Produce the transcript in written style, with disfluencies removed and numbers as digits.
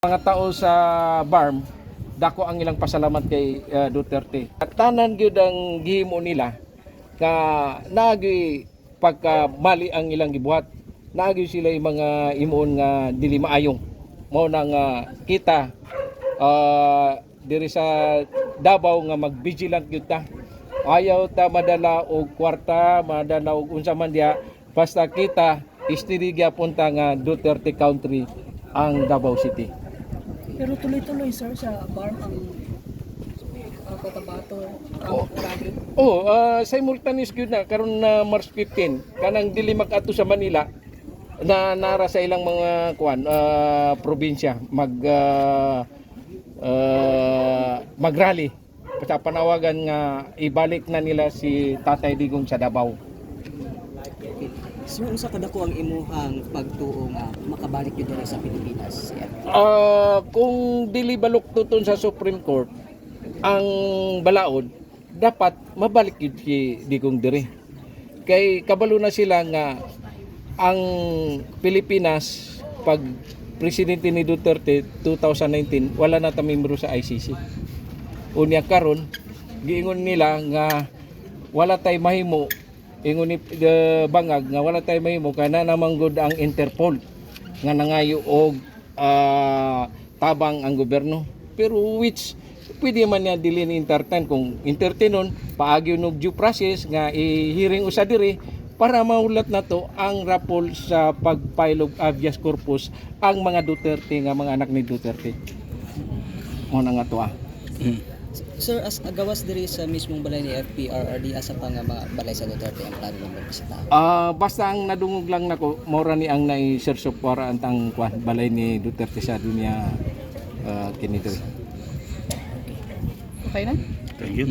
Mga tao sa BARM, dako ang ilang pasalamat kay Duterte. At tanan gyud ang gihimo nila ka naagi pagka mali ang ilang gibuhat. Naagi sila yung mga imuon nga dili maayong. Mao na nga kita diri sa Davao nga mag-vigilant gyud ta. Ayaw ta madala og kwarta, madala og unsa man diha, basta kita istirigya punta nga Duterte country ang Davao City. Pero tuloy-tuloy sir sa BARM ang Cotabato, Uragin. Simultaneous gyud na karon na March 15 kanang dili mag-adto sa Manila na nara sa ilang mga probinsya mag-rally sa panawagan nga ibalik na nila si Tatay Digong sa Davao. So, unsa kadako ang imuhang pagtuo nga makabalik gyud diri sa Pilipinas? Kung dili baluktuton sa Supreme Court ang balaod, dapat mabalik yun si Digong diri. Kay kabalo na sila nga ang Pilipinas pag presidente ni Duterte 2019 wala na ta membro sa ICC. Unya karon giingon nila nga wala tay mahimo, ingon ni bangag nga wala tay mahimo kana namang gud ang Interpol nga nangayo og tabang ang gobyerno. Pero which pwede man niya dili ni entertain kung entertainon paagi og due process nga i-hearing usa diri para maulat na to ang rapol sa pag-file of habeas corpus ang mga Duterte nga mga anak ni Duterte. Mo na nga to Sir, as agawas diri sa mismong balay ni FPRRD asa pa nga mga balay sa Duterte ang plano ng bisita? Basta ang nadungog lang nako mora ni ang nai-search of warrant ang balay ni Duterte sa dunya kini diri. Okay na? Thank you.